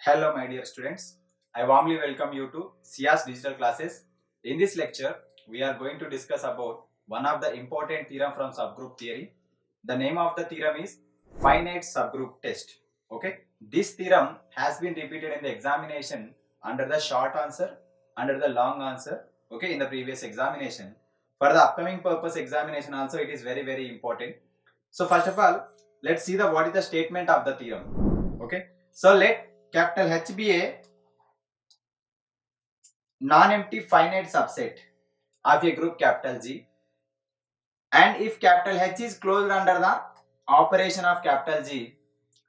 Hello my dear students, I warmly welcome you to SIA's digital classes. In this lecture, we are going to discuss about one of the important theorem from subgroup theory. The name of the theorem is Finite Subgroup Test. Okay, this theorem has been repeated in the examination under the short answer, under the long answer, okay, in the previous examination. For the upcoming purpose examination also it is very important. So first of all, let's see what is the statement of the theorem. Okay, so let capital H be a non-empty finite subset of a group capital G, and if capital H is closed under the operation of capital G,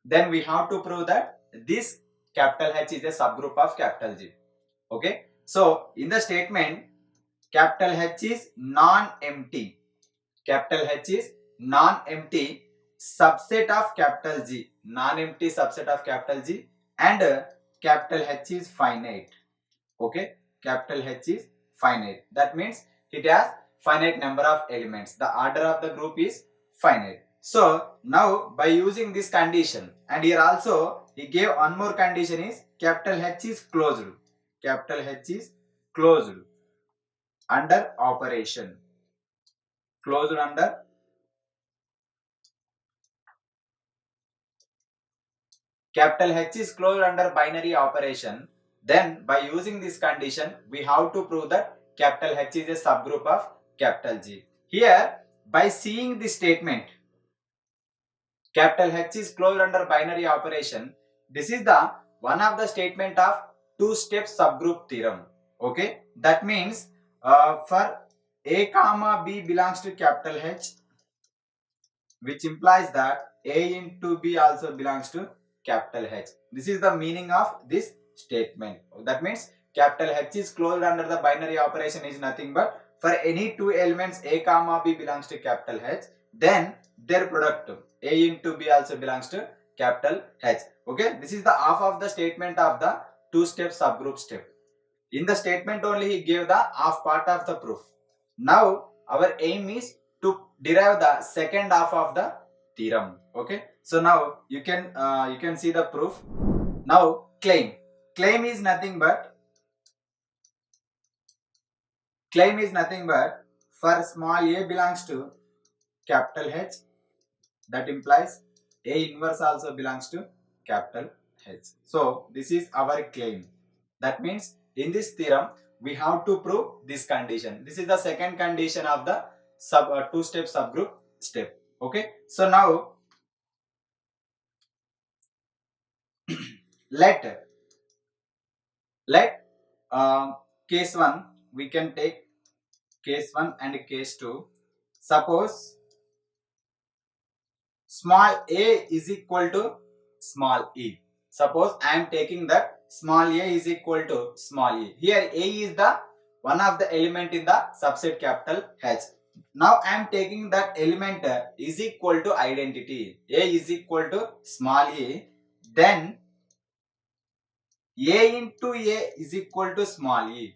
then we have to prove that this capital H is a subgroup of capital G. Okay, so in the statement, capital H is non-empty. Capital H is non-empty subset of capital G, non-empty subset of capital G, and capital H is finite. Okay, capital H is finite. That means it has finite number of elements. The order of the group is finite. So now by using this condition, and here also he gave one more condition is capital H is closed. Capital H is closed under operation. Closed under capital H is closed under binary operation. Then by using this condition, we have to prove that capital H is a subgroup of capital G. Here, by seeing this statement, capital H is closed under binary operation, this is the one of the statement of two-step subgroup theorem. Okay, that means for A comma B belongs to capital H, which implies that A into B also belongs to capital H. This is the meaning of this statement. That means capital H is closed under the binary operation is nothing but for any two elements A comma B belongs to capital H, then their product A into B also belongs to capital H. Okay, this is the half of the statement of the two-step subgroup step. In the statement only he gave the half part of the proof. Now our aim is to derive the second half of the theorem. Okay, so now you can see the proof. Now claim is nothing but for small a belongs to capital H, that implies A inverse also belongs to capital H. So this is our claim. That means in this theorem we have to prove this condition. This is the second condition of the two-step subgroup step. Okay, so now let case 1, we can take case 1 and case 2. Suppose small a is equal to small e. Suppose I am taking that small a is equal to small e. Here a is the one of the element in the subset capital H. Now I am taking that element is equal to identity. A is equal to small a. Then a into a is equal to small e.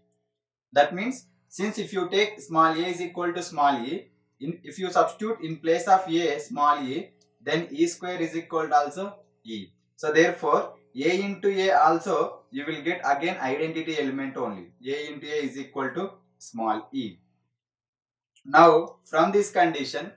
That means since if you take small a is equal to small e, if you substitute in place of a small e, then e square is equal to also e. So therefore a into a also you will get again identity element only. A into a is equal to small e. Now from this condition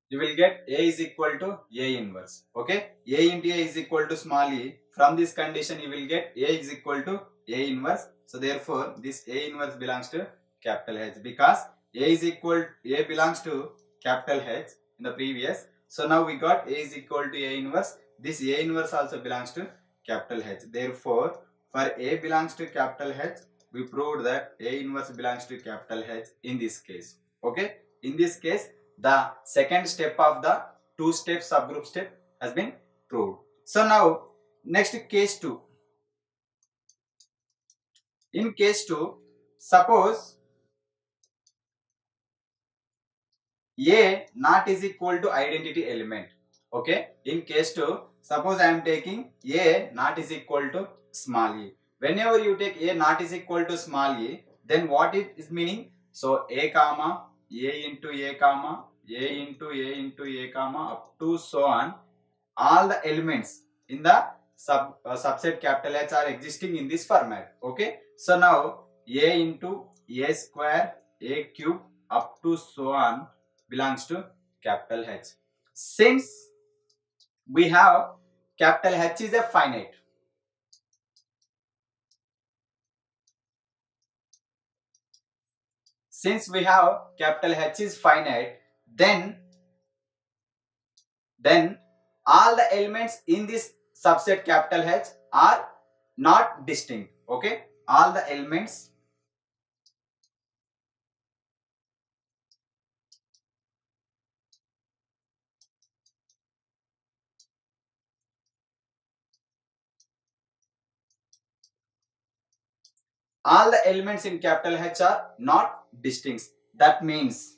you will get A is equal to A inverse. Okay, A into A is equal to small e. From this condition you will get A is equal to A inverse. So therefore this A inverse belongs to capital H, because A belongs to capital H in the previous. So now we got A is equal to A inverse. This A inverse also belongs to capital H. Therefore for A belongs to capital H, we proved that A inverse belongs to capital H in this case. Okay, in this case the second step of the two-step subgroup step has been proved. So now next case 2. In case 2, suppose A not is equal to identity element. Okay, in case 2, suppose I am taking A not is equal to small e. Whenever you take A not is equal to small e, then what it is meaning? So A comma A into A comma A into A into A comma up to so on, all the elements in the subset capital H are existing in this format. Okay, so now a into a square a cube up to so on belongs to capital H. Since we have capital H is a finite, since we have capital H is finite, then all the elements in this subset capital H are not distinct. Okay, all the elements in capital H are not distinct. That means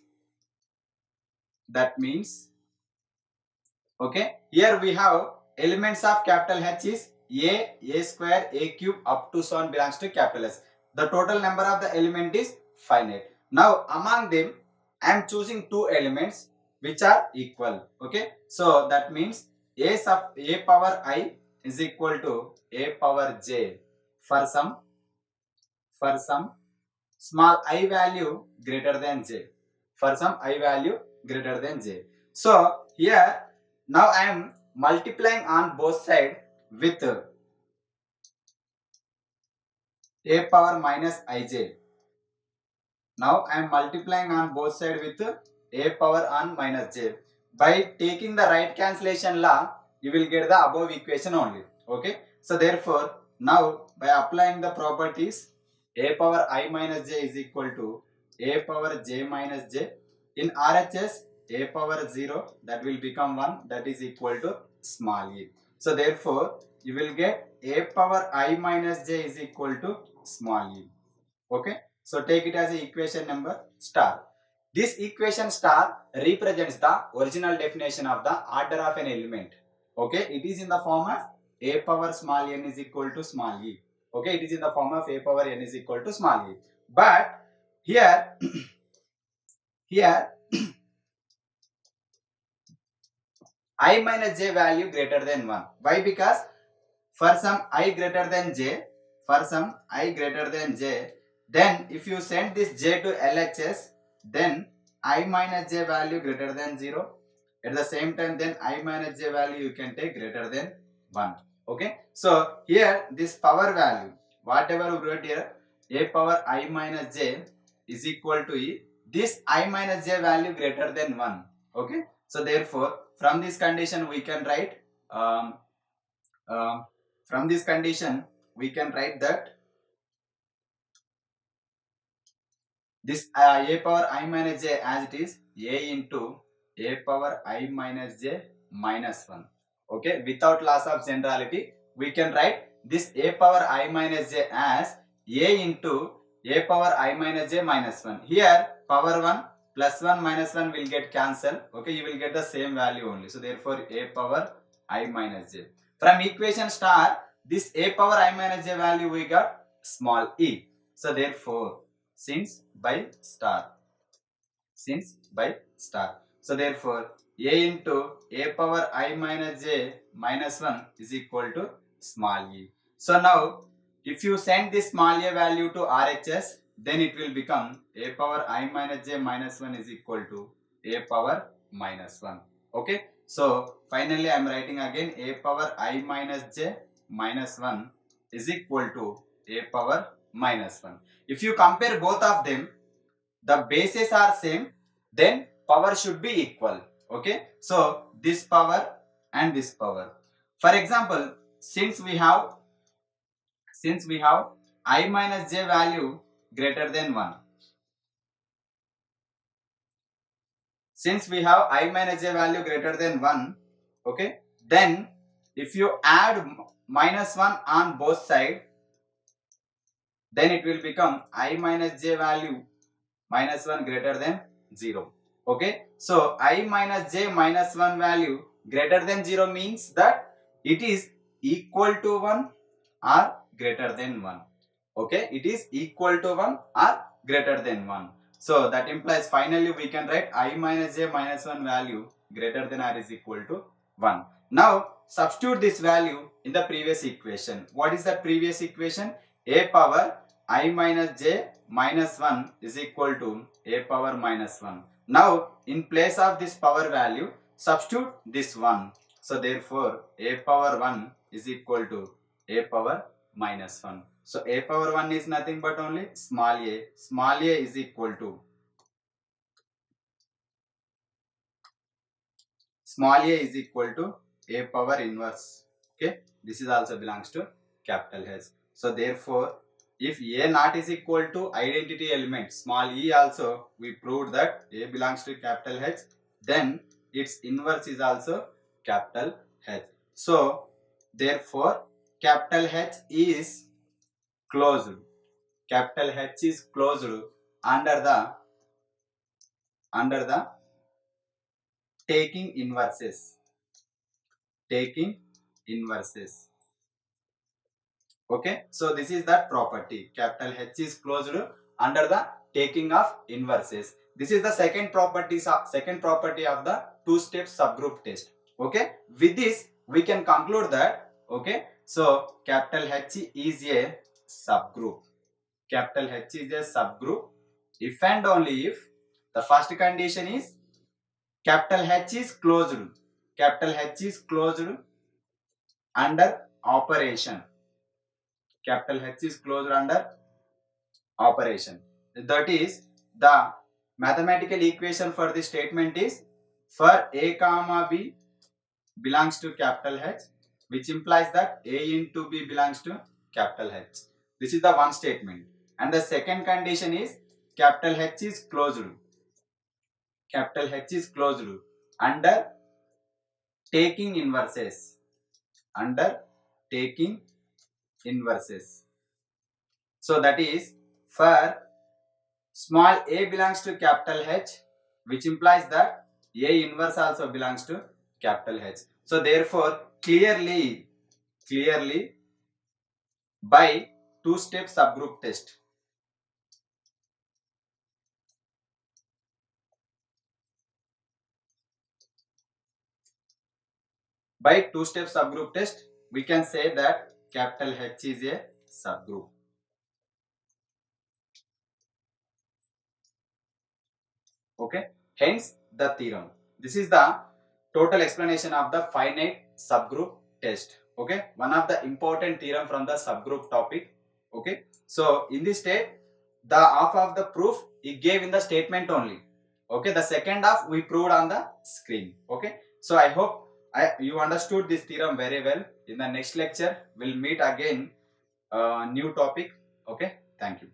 okay, here we have elements of capital H is a square, a cube up to so on belongs to capital S. The total number of the element is finite. Now among them I am choosing two elements which are equal. Okay, so that means a power I is equal to a power j for some small I value greater than j, for some I value greater than j. So here now I am multiplying on both sides with a power minus ij. Now I am multiplying on both sides with a power on minus j. By taking the right cancellation law, you will get the above equation only. Okay. So therefore, now by applying the properties, a power I minus j is equal to a power j minus j. In RHS, a power 0 that will become 1, that is equal to small e. So therefore, you will get a power I minus j is equal to small e. Okay. So take it as a equation number star. This equation star represents the original definition of the order of an element. Okay. It is in the form of a power small n is equal to small e. Okay. It is in the form of a power n is equal to small e. But here, here I minus j value greater than 1. Why? Because for some I greater than j, then if you send this j to LHS, then I minus j value greater than 0. At the same time, then I minus j value you can take greater than 1. Okay. So here this power value, whatever we wrote here, a power I minus j is equal to e. This I minus j value greater than 1. Okay. So therefore, from this condition we can write from this condition we can write that this a power I minus j as it is a into a power I minus j minus 1. Okay, without loss of generality we can write this a power I minus j as a into a power I minus j minus 1. Here power 1 plus 1 minus 1 will get cancelled. Okay, you will get the same value only. So therefore a power I minus j. From equation star, this a power I minus j value we got small e. So therefore, since by star. So therefore, a into a power I minus j minus 1 is equal to small e. So now, if you send this small a value to RHS, then it will become a power I minus j minus 1 is equal to a power minus 1. Okay. So finally I am writing again a power I minus j minus 1 is equal to a power minus 1. If you compare both of them, the bases are same, then power should be equal. Okay. So this power and this power. For example, since we have I minus j value greater than 1. Since we have I minus j value greater than 1, okay, then if you add minus 1 on both sides, then it will become I minus j value minus 1 greater than 0. Okay, so I minus j minus 1 value greater than 0 means that it is equal to 1 or greater than 1. Okay, it is equal to 1 or greater than 1. So that implies finally we can write I minus j minus 1 value greater than or is equal to 1. Now substitute this value in the previous equation. What is the previous equation? A power I minus j minus 1 is equal to a power minus 1. Now in place of this power value, substitute this 1. So therefore a power 1 is equal to a power minus 1. So a power 1 is nothing but only small a. Small a is equal to a power inverse. Okay, this is also belongs to capital H. So therefore if a not is equal to identity element small e, also we proved that a belongs to capital H, then its inverse is also capital H. So therefore capital H is closed. Capital H is closed under the taking inverses. Taking inverses. Okay, so this is that property. Capital H is closed under the taking of inverses. This is the second property of the two-step subgroup test. Okay, with this we can conclude that, okay, so capital H is a subgroup. Capital H is a subgroup if and only if the first condition is capital H is closed. Capital H is closed under operation. Capital H is closed under operation. That is, the mathematical equation for this statement is for a comma b belongs to capital H, which implies that a into b belongs to capital H. This is the one statement. And the second condition is capital H is closed. Capital H is closed under taking inverses. Under taking inverses. So that is for small a belongs to capital H, which implies that a inverse also belongs to capital H. So therefore clearly by two-step subgroup test, we can say that capital H is a subgroup. Okay, hence the theorem. This is the total explanation of the finite subgroup test. Okay, one of the important theorem from the subgroup topic. Okay, so in this state the half of the proof it gave in the statement only. Okay, the second half we proved on the screen. Okay, so I hope you understood this theorem very well. In the next lecture we'll meet again new topic. Okay, thank you.